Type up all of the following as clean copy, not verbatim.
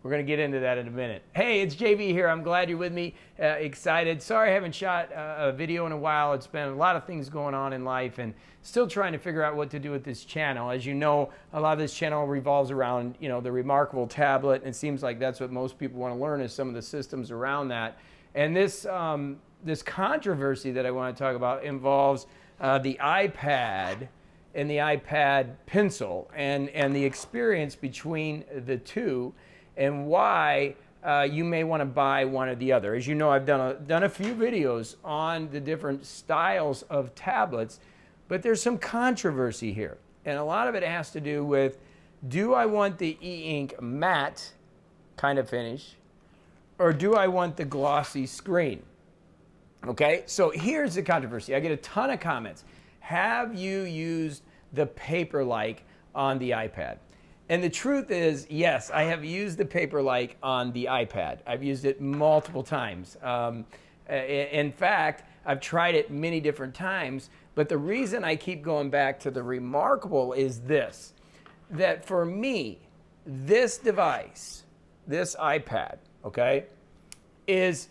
We're going to get into that in a minute. Hey, it's JV here. I'm glad you're with me. Excited. Sorry I haven't shot a video in a while. It's been a lot of things going on in life and still trying to figure out what to do with this channel. As you know, a lot of this channel revolves around, the ReMarkable tablet. And it seems like that's what most people want to learn is some of the systems around that. And this controversy that I want to talk about involves the iPad and the iPad pencil and the experience between the two, and why you may want to buy one or the other. As you know, I've done a few videos on the different styles of tablets, but there's some controversy here. And a lot of it has to do with, do I want the e-ink matte kind of finish, or do I want the glossy screen? Okay, so here's the controversy. I get a ton of comments. Have you used the Paperlike on the iPad? And the truth is, yes, I have used the Paperlike on the iPad. I've used it multiple times. In fact, I've tried it many different times, but the reason I keep going back to the ReMarkable is this, that for me, this device, this iPad, okay, is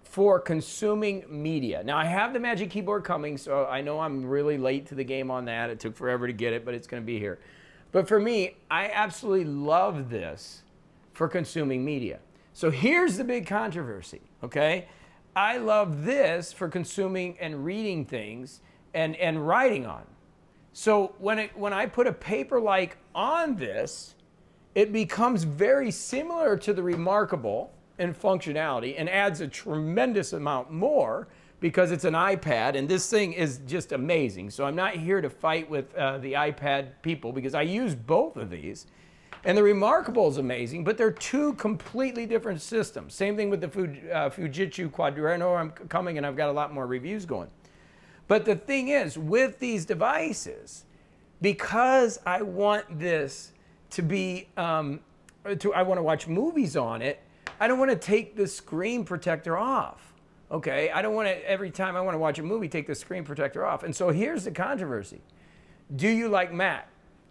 for consuming media. Now, I have the Magic Keyboard coming, so I know I'm really late to the game on that. It took forever to get it, but it's going to be here. But for me, I absolutely love this for consuming media. So here's the big controversy, okay? I love this for consuming and reading things and writing on. So when I put a Paperlike on this, it becomes very similar to the ReMarkable in functionality and adds a tremendous amount more because it's an iPad, and this thing is just amazing. So I'm not here to fight with the iPad people because I use both of these. And the ReMarkable is amazing, but they're two completely different systems. Same thing with the Fujitsu Quadrano. I'm coming and I've got a lot more reviews going. But the thing is, with these devices, because I want this to be, I want to watch movies on it, I don't want to take the screen protector off. Okay, I don't want to, every time I want to watch a movie, take the screen protector off. And so here's the controversy. Do you like matte?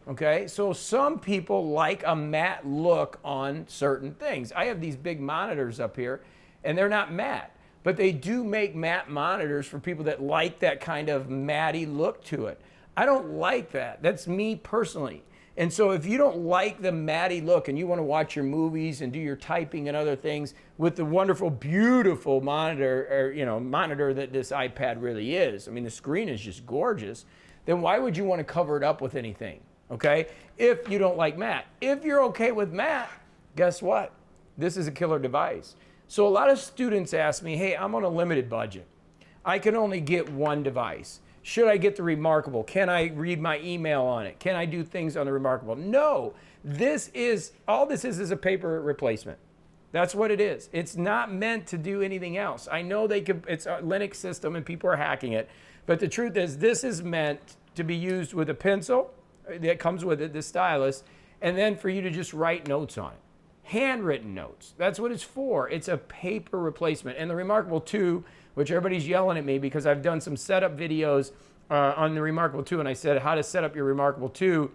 Okay, so some people like a matte look on certain things. I have these big monitors up here, and they're not matte, but they do make matte monitors for people that like that kind of matty look to it. I don't like that. That's me personally. And so if you don't like the matty look and you want to watch your movies and do your typing and other things with the wonderful, beautiful monitor, or, monitor that this iPad really is, I mean, the screen is just gorgeous, then why would you want to cover it up with anything, okay? If you don't like matte. If you're okay with matte, guess what? This is a killer device. So a lot of students ask me, hey, I'm on a limited budget. I can only get one device. Should I get the ReMarkable? Can I read my email on it? Can I do things on the ReMarkable? No, all this is a paper replacement. That's what it is. It's not meant to do anything else. I know it's a Linux system and people are hacking it, but the truth is this is meant to be used with a pencil that comes with it, the stylus, and then for you to just write notes on it. Handwritten notes. That's what it's for. It's a paper replacement. And the ReMarkable 2, which everybody's yelling at me because I've done some setup videos on the ReMarkable 2, and I said how to set up your ReMarkable 2,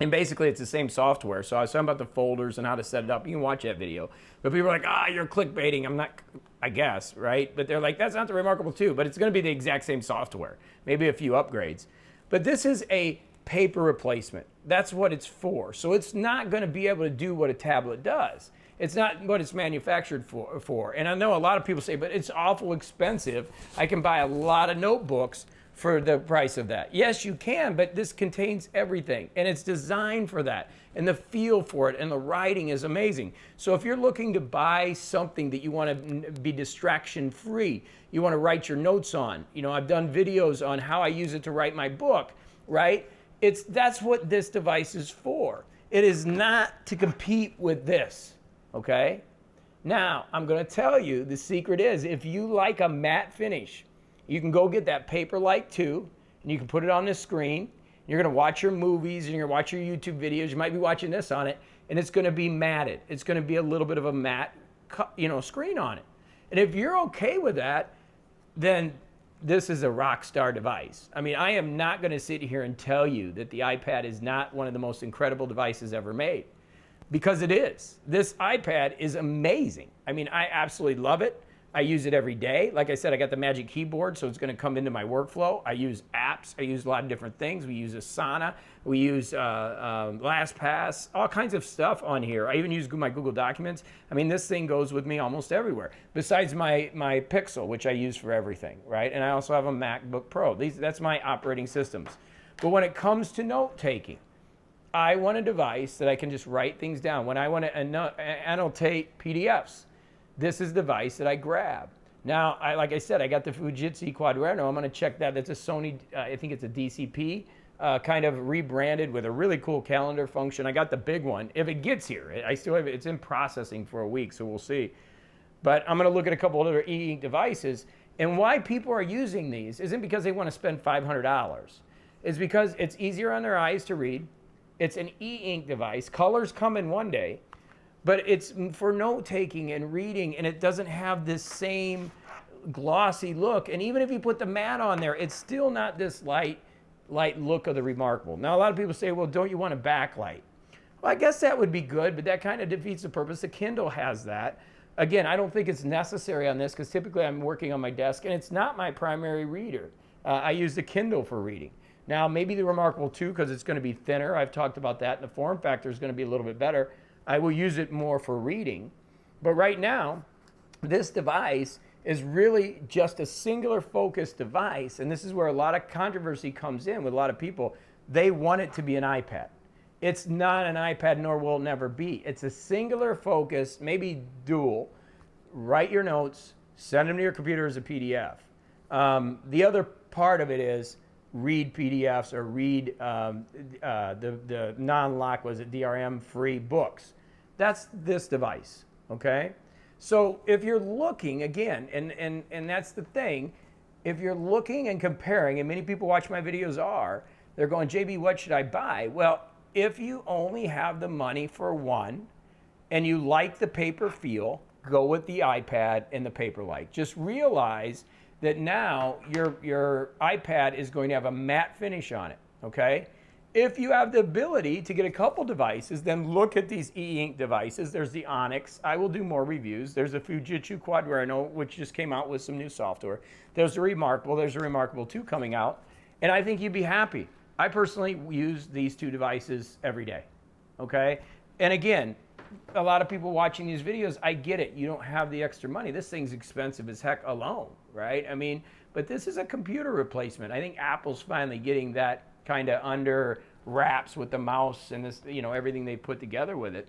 and basically it's the same software. So I was talking about the folders and how to set it up. You can watch that video. But people are like, you're clickbaiting. I'm not, I guess, right? But they're like, that's not the ReMarkable 2, but it's going to be the exact same software, maybe a few upgrades. But this is a paper replacement. That's what it's for. So it's not going to be able to do what a tablet does. It's not what it's manufactured for. And I know a lot of people say, but it's awful expensive. I can buy a lot of notebooks for the price of that. Yes, you can, but this contains everything. And it's designed for that. And the feel for it and the writing is amazing. So if you're looking to buy something that you want to be distraction free, you want to write your notes on. I've done videos on how I use it to write my book, right? That's what this device is for. It is not to compete with this. Okay? Now, I'm going to tell you, the secret is, if you like a matte finish, you can go get that Paperlike 2, and you can put it on the screen. You're going to watch your movies, and you're going to watch your YouTube videos. You might be watching this on it, and it's going to be matted. It's going to be a little bit of a matte, screen on it. And if you're okay with that, then this is a rock star device. I mean, I am not going to sit here and tell you that the iPad is not one of the most incredible devices ever made. because it is. This iPad is amazing. I mean, I absolutely love it. I use it every day. Like I said, I got the Magic Keyboard, so it's going to come into my workflow. I use apps. I use a lot of different things. We use Asana. We use LastPass, all kinds of stuff on here. I even use my Google Documents. I mean, this thing goes with me almost everywhere, besides my Pixel, which I use for everything, right? And I also have a MacBook Pro. That's my operating systems. But when it comes to note-taking, I want a device that I can just write things down. When I want to annotate PDFs, this is the device that I grab. Now, like I said, I got the Fujitsu Quaderno. I'm going to check that. That's a Sony, I think it's a DCP, kind of rebranded with a really cool calendar function. I got the big one. If it gets here, I still have it. It's in processing for a week, so we'll see. But I'm going to look at a couple of other e-ink devices. And why people are using these isn't because they want to spend $500. It's because it's easier on their eyes to read. It's an e-ink device. Colors come in one day. But it's for note-taking and reading, and it doesn't have this same glossy look. And even if you put the matte on there, it's still not this light look of the ReMarkable. Now, a lot of people say, well, don't you want a backlight? Well, I guess that would be good, but that kind of defeats the purpose. The Kindle has that. Again, I don't think it's necessary on this because typically I'm working on my desk, and it's not my primary reader. I use the Kindle for reading. Now, maybe the ReMarkable 2 because it's going to be thinner. I've talked about that, and the form factor is going to be a little bit better. I will use it more for reading. But right now, this device is really just a singular focused device. And this is where a lot of controversy comes in with a lot of people. They want it to be an iPad. It's not an iPad, nor will it never be. It's a singular focus, maybe dual. Write your notes, send them to your computer as a PDF. The other part of it is read PDFs or read the non-lock, was it DRM free books. That's this device, okay? So if you're looking, again, and that's the thing, if you're looking and comparing, and many people watch my videos they're going, JB, what should I buy? Well, if you only have the money for one and you like the paper feel, go with the iPad and the Paperlike. Just realize that now your iPad is going to have a matte finish on it, okay? If you have the ability to get a couple devices, then look at these e-ink devices. There's the Onyx. I will do more reviews. There's a Fujitsu Quaderno, which just came out with some new software. There's the ReMarkable. There's the ReMarkable 2 coming out. And I think you'd be happy. I personally use these two devices every day, okay? And again, a lot of people watching these videos, I get it. You don't have the extra money. This thing's expensive as heck alone, right? I mean, but this is a computer replacement. I think Apple's finally getting that kind of under wraps with the mouse and this, everything they put together with it.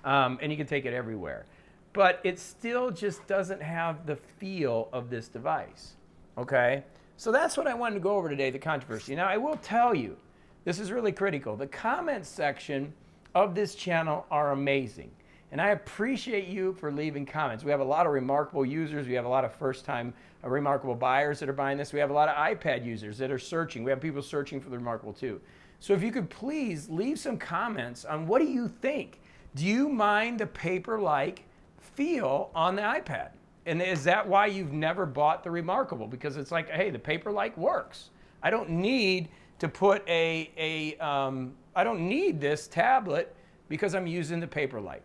And you can take it everywhere. But it still just doesn't have the feel of this device, okay? So that's what I wanted to go over today, the controversy. Now, I will tell you, this is really critical. The comments section of this channel are amazing. And I appreciate you for leaving comments. We have a lot of ReMarkable users. We have a lot of first-time ReMarkable buyers that are buying this. We have a lot of iPad users that are searching. We have people searching for the ReMarkable 2. So if you could please leave some comments on what do you think? Do you mind the paper-like feel on the iPad? And is that why you've never bought the ReMarkable? Because it's like, hey, the paper-like works. I don't need to put I don't need this tablet because I'm using the Paperlike.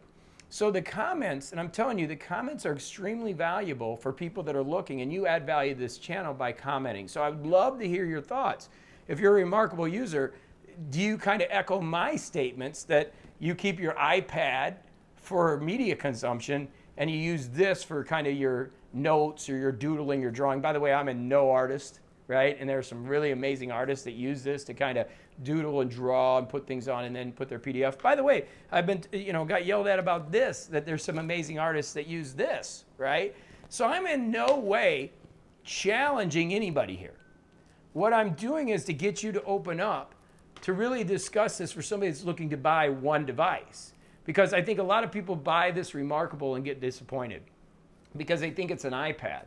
So the comments, and I'm telling you, the comments are extremely valuable for people that are looking, and you add value to this channel by commenting. So I'd love to hear your thoughts. If you're a ReMarkable user, do you kind of echo my statements that you keep your iPad for media consumption and you use this for kind of your notes or your doodling, your drawing? By the way, I'm a no artist, right? And there are some really amazing artists that use this to kind of doodle and draw and put things on and then put their PDF. By the way, I've been, got yelled at about this, that there's some amazing artists that use this, right? So I'm in no way challenging anybody here. What I'm doing is to get you to open up to really discuss this for somebody that's looking to buy one device. Because I think a lot of people buy this ReMarkable and get disappointed because they think it's an iPad.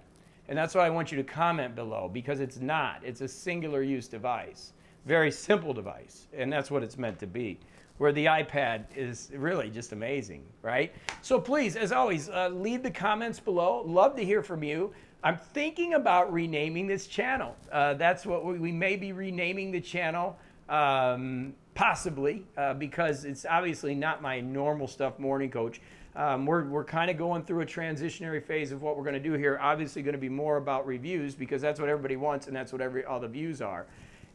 And that's why I want you to comment below, because it's not. It's a singular use device. Very simple device, and that's what it's meant to be. Where the iPad is really just amazing, right? So please, as always, leave the comments below. Love to hear from you. I'm thinking about renaming this channel. That's what we may be renaming the channel Possibly, because it's obviously not my normal stuff, Morning Coach. We're kind of going through a transitionary phase of what we're going to do here. Obviously going to be more about reviews because that's what everybody wants and that's what all the views are.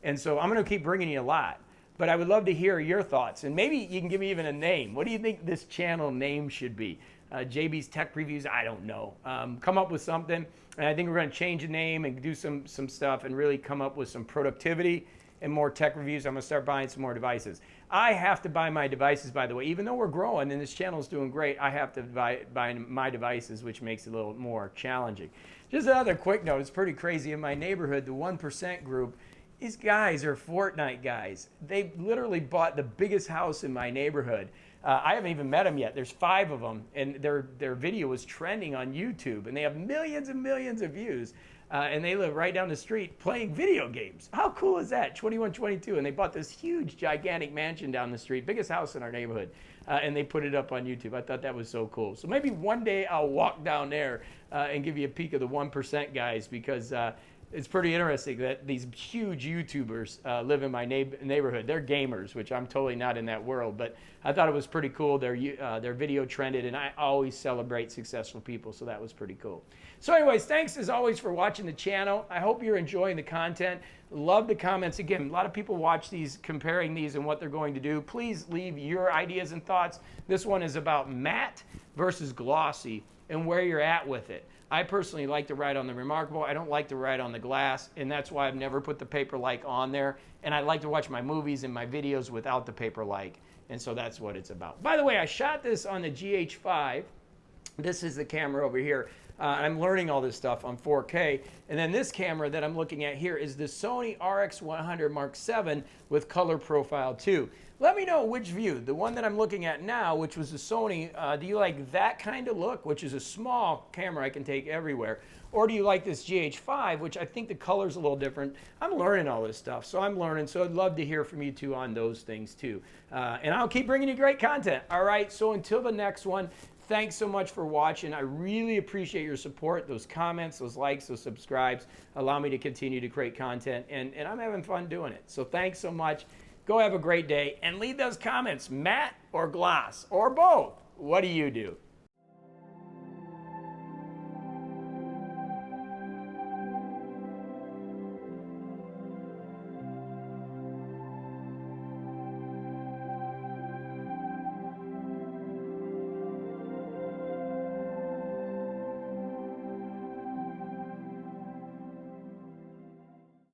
And so I'm going to keep bringing you a lot. But I would love to hear your thoughts. And maybe you can give me even a name. What do you think this channel name should be? JB's Tech Reviews? I don't know. Come up with something. And I think we're going to change the name and do some stuff and really come up with some productivity and more tech reviews. I'm going to start buying some more devices. I have to buy my devices, by the way. Even though we're growing and this channel is doing great, I have to buy my devices, which makes it a little more challenging. Just another quick note. It's pretty crazy. In my neighborhood, the 1% group, these guys are Fortnite guys. They literally bought the biggest house in my neighborhood. I haven't even met them yet. There's 5 of them, and their video was trending on YouTube, and they have millions and millions of views. And they live right down the street playing video games. How cool is that? 2122, and they bought this huge, gigantic mansion down the street, biggest house in our neighborhood, and they put it up on YouTube. I thought that was so cool. So maybe one day I'll walk down there and give you a peek of the 1% guys, because it's pretty interesting that these huge YouTubers live in my neighborhood. They're gamers, which I'm totally not in that world, but I thought it was pretty cool. Their video trended, and I always celebrate successful people, so that was pretty cool. So anyways, thanks as always for watching the channel. I hope you're enjoying the content. Love the comments. Again, a lot of people watch these, comparing these and what they're going to do. Please leave your ideas and thoughts. This one is about matte versus glossy and where you're at with it. I personally like to write on the ReMarkable. I don't like to write on the glass, and that's why I've never put the Paperlike on there. And I like to watch my movies and my videos without the Paperlike, and so that's what it's about. By the way, I shot this on the GH5. This is the camera over here. I'm learning all this stuff on 4K. And then this camera that I'm looking at here is the Sony RX100 Mark Vii with color profile 2. Let me know which view, the one that I'm looking at now, which was the Sony, do you like that kind of look, which is a small camera I can take everywhere? Or do you like this GH5, which I think the color's a little different? I'm learning all this stuff, so I'm learning. So I'd love to hear from you too on those things too. And I'll keep bringing you great content. All right, so until the next one, thanks so much for watching. I really appreciate your support. Those comments, those likes, those subscribes allow me to continue to create content, and I'm having fun doing it. So thanks so much. Go have a great day, and leave those comments, matte or gloss, or both. What do you do?